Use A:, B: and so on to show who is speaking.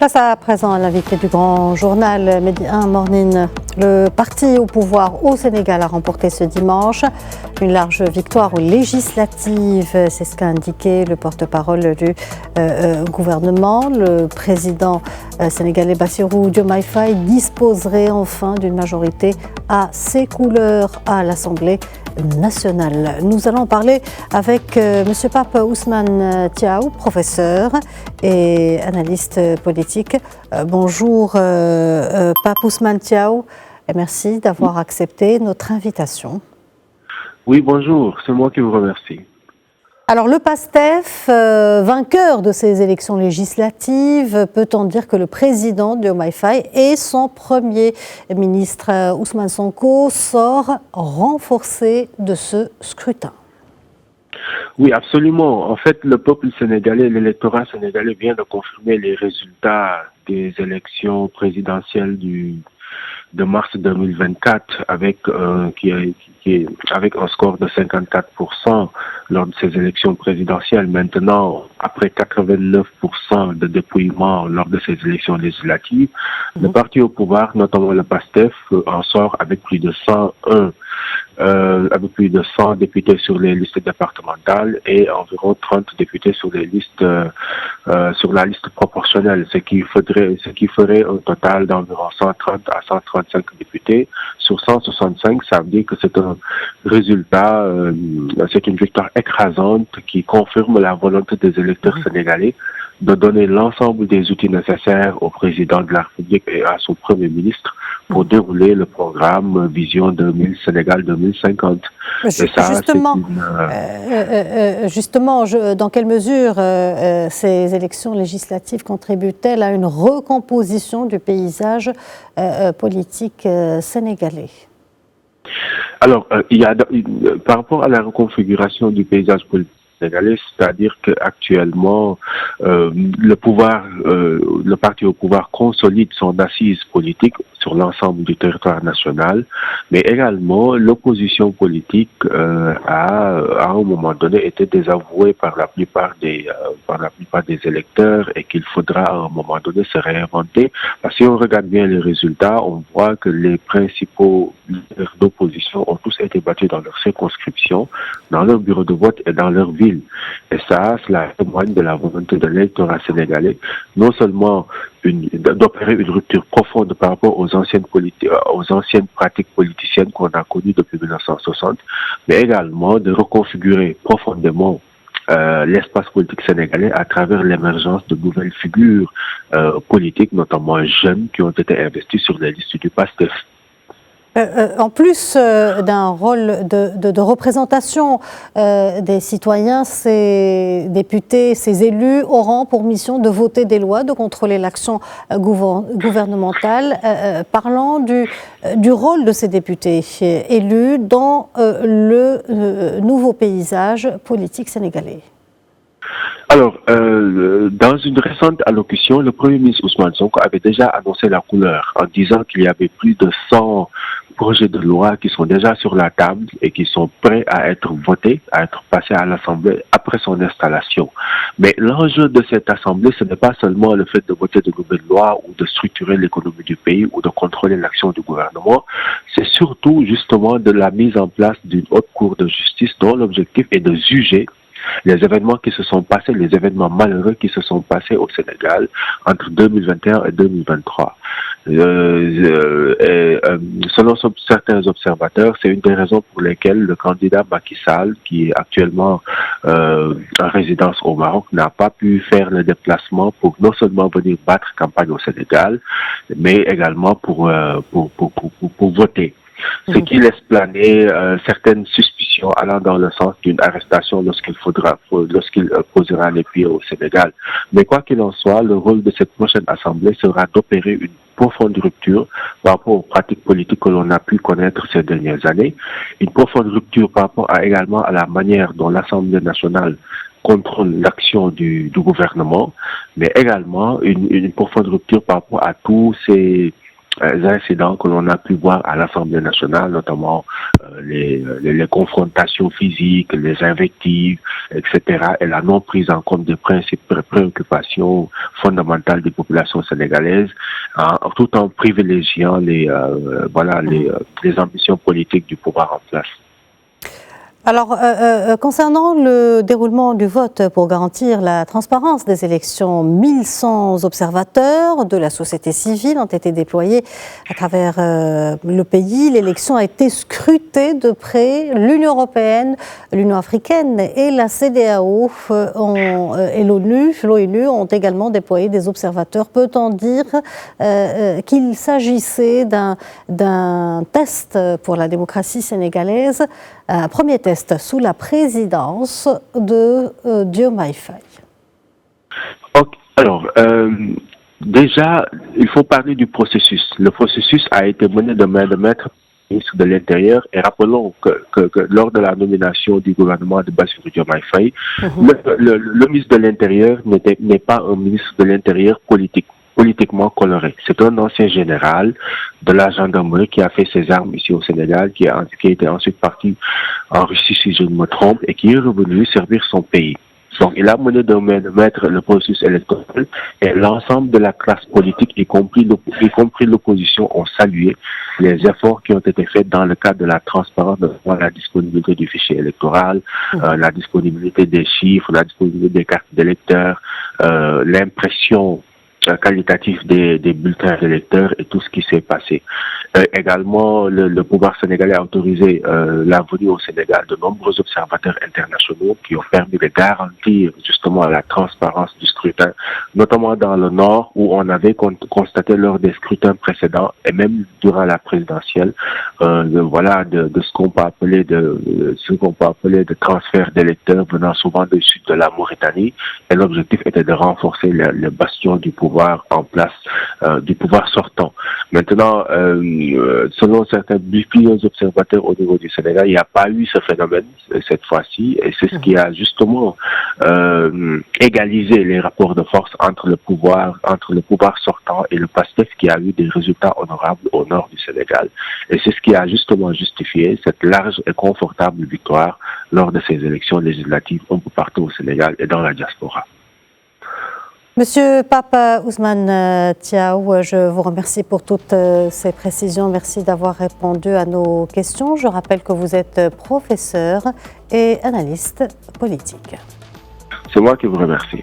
A: Place à présent à l'invité du grand journal Midi 1 Morning. Le parti au pouvoir au Sénégal a remporté ce dimanche une large victoire aux législatives. C'est ce qu'a indiqué le porte-parole du gouvernement. Le président sénégalais Bassirou Diomaye Faye disposerait enfin d'une majorité à ses couleurs à l'Assemblée nationale. Nous allons parler avec M. Pape Ousmane Thiaw, professeur et analyste politique. Bonjour Pape Ousmane Thiaw, et merci d'avoir accepté notre invitation.
B: Oui, bonjour, c'est moi qui vous remercie.
A: Alors le PASTEF, vainqueur de ces élections législatives, peut-on dire que le président Diomaye Faye et son premier ministre Ousmane Sonko sort renforcé de ce scrutin?
B: Oui, absolument. En fait, le peuple sénégalais, l'électorat sénégalais vient de confirmer les résultats des élections présidentielles de mars 2024 avec avec un score de 54% lors de ces élections présidentielles. Maintenant, après 89% de dépouillement lors de ces élections législatives, le parti au pouvoir, notamment le PASTEF, en sort avec plus de 100 députés sur les listes départementales et environ 30 députés sur les listes sur la liste proportionnelle, ce qui ferait un total d'environ 130 à 135 députés sur 165. Ça veut dire que c'est un résultat, c'est une victoire écrasante qui confirme la volonté des électeurs sénégalais de donner l'ensemble des outils nécessaires au président de la République et à son premier ministre pour dérouler le programme Vision Sénégal 2050.
A: Et ça, justement, dans quelle mesure ces élections législatives contribuent-elles à une recomposition du paysage politique sénégalais?
B: Alors, par rapport à la reconfiguration du paysage politique sénégalais, c'est-à-dire qu'actuellement, le parti au pouvoir consolide son assise politique sur l'ensemble du territoire national, mais également l'opposition politique a à un moment donné été désavouée par la plupart des électeurs et qu'il faudra à un moment donné se réinventer. Parce que si on regarde bien les résultats, on voit que les principaux leaders d'opposition ont tous été battus dans leur circonscription, dans leur bureau de vote et dans leur ville. Et ça, cela témoigne de la volonté de l'électorat sénégalais, non seulement d'opérer une rupture profonde par rapport aux anciennes pratiques politiciennes qu'on a connues depuis 1960, mais également de reconfigurer profondément l'espace politique sénégalais à travers l'émergence de nouvelles figures politiques, notamment jeunes, qui ont été investis sur les listes du PASTEF.
A: En plus d'un rôle de représentation des citoyens, ces députés, ces élus auront pour mission de voter des lois, de contrôler l'action gouvernementale. Parlant du rôle de ces députés élus dans le nouveau paysage politique sénégalais.
B: Alors, dans une récente allocution, le Premier ministre Ousmane Sonko avait déjà annoncé la couleur en disant qu'il y avait plus de 100 projets de loi qui sont déjà sur la table et qui sont prêts à être votés, à être passés à l'Assemblée après son installation. Mais l'enjeu de cette Assemblée, ce n'est pas seulement le fait de voter de nouvelles lois ou de structurer l'économie du pays ou de contrôler l'action du gouvernement, c'est surtout justement de la mise en place d'une haute cour de justice dont l'objectif est de juger les événements qui se sont passés, les événements malheureux qui se sont passés au Sénégal entre 2021 et 2023. Selon certains observateurs, c'est une des raisons pour lesquelles le candidat Macky Sall, qui est actuellement en résidence au Maroc, n'a pas pu faire le déplacement pour non seulement venir battre campagne au Sénégal, mais également pour voter. Ce qui laisse planer certaines suspicions allant dans le sens d'une arrestation lorsqu'il posera les pieds au Sénégal. Mais quoi qu'il en soit, le rôle de cette prochaine Assemblée sera d'opérer une profonde rupture par rapport aux pratiques politiques que l'on a pu connaître ces dernières années, une profonde rupture par rapport également à la manière dont l'Assemblée nationale contrôle l'action du gouvernement, mais également une profonde rupture par rapport à tous ces incidents que l'on a pu voir à l'Assemblée nationale, notamment les confrontations physiques, les invectives, etc., et la non prise en compte des principes préoccupations fondamentales des populations sénégalaises, tout en privilégiant les ambitions politiques du pouvoir en place.
A: Alors, concernant le déroulement du vote pour garantir la transparence des élections, 1100 observateurs de la société civile ont été déployés à travers le pays. L'élection a été scrutée de près. L'Union européenne, l'Union africaine et la CEDEAO et l'ONU ont également déployé des observateurs. Peut-on dire qu'il s'agissait d'un test pour la démocratie sénégalaise, un premier test sous la présidence de Diomaye Faye?
B: Alors, déjà, il faut parler du processus. Le processus a été mené de main de maître ministre de l'Intérieur, et rappelons que lors de la nomination du gouvernement de Bassirou Diomaye Faye, le ministre de l'Intérieur n'est pas un ministre de l'Intérieur politiquement coloré. C'est un ancien général de la gendarmerie qui a fait ses armes ici au Sénégal, qui était ensuite parti en Russie, si je ne me trompe, et qui est revenu servir son pays. Donc, il a mené de main de maître le processus électoral, et l'ensemble de la classe politique, y compris l'opposition, ont salué les efforts qui ont été faits dans le cadre de la transparence, de la disponibilité du fichier électoral, la disponibilité des chiffres, la disponibilité des cartes d'électeurs, l'impression qualitatif des bulletins d'électeurs et tout ce qui s'est passé. Également, le pouvoir sénégalais a autorisé la venue au Sénégal de nombreux observateurs internationaux qui ont permis de garantir justement la transparence du scrutin, notamment dans le Nord où on avait constaté lors des scrutins précédents et même durant la présidentielle, de ce qu'on peut appeler de transfert d'électeurs venant souvent du sud de la Mauritanie, et l'objectif était de renforcer le bastion du pouvoir en place, du pouvoir sortant. Maintenant, selon certains plusieurs observateurs au niveau du Sénégal, il n'y a pas eu ce phénomène cette fois-ci, et c'est ce qui a justement égalisé les rapports de force entre le pouvoir sortant et le PASTEF, qui a eu des résultats honorables au nord du Sénégal. Et c'est ce qui a justement justifié cette large et confortable victoire lors de ces élections législatives un peu partout au Sénégal et dans la diaspora.
A: Monsieur Pape Ousmane Thiaw, je vous remercie pour toutes ces précisions. Merci d'avoir répondu à nos questions. Je rappelle que vous êtes professeur et analyste politique.
B: C'est moi qui vous remercie.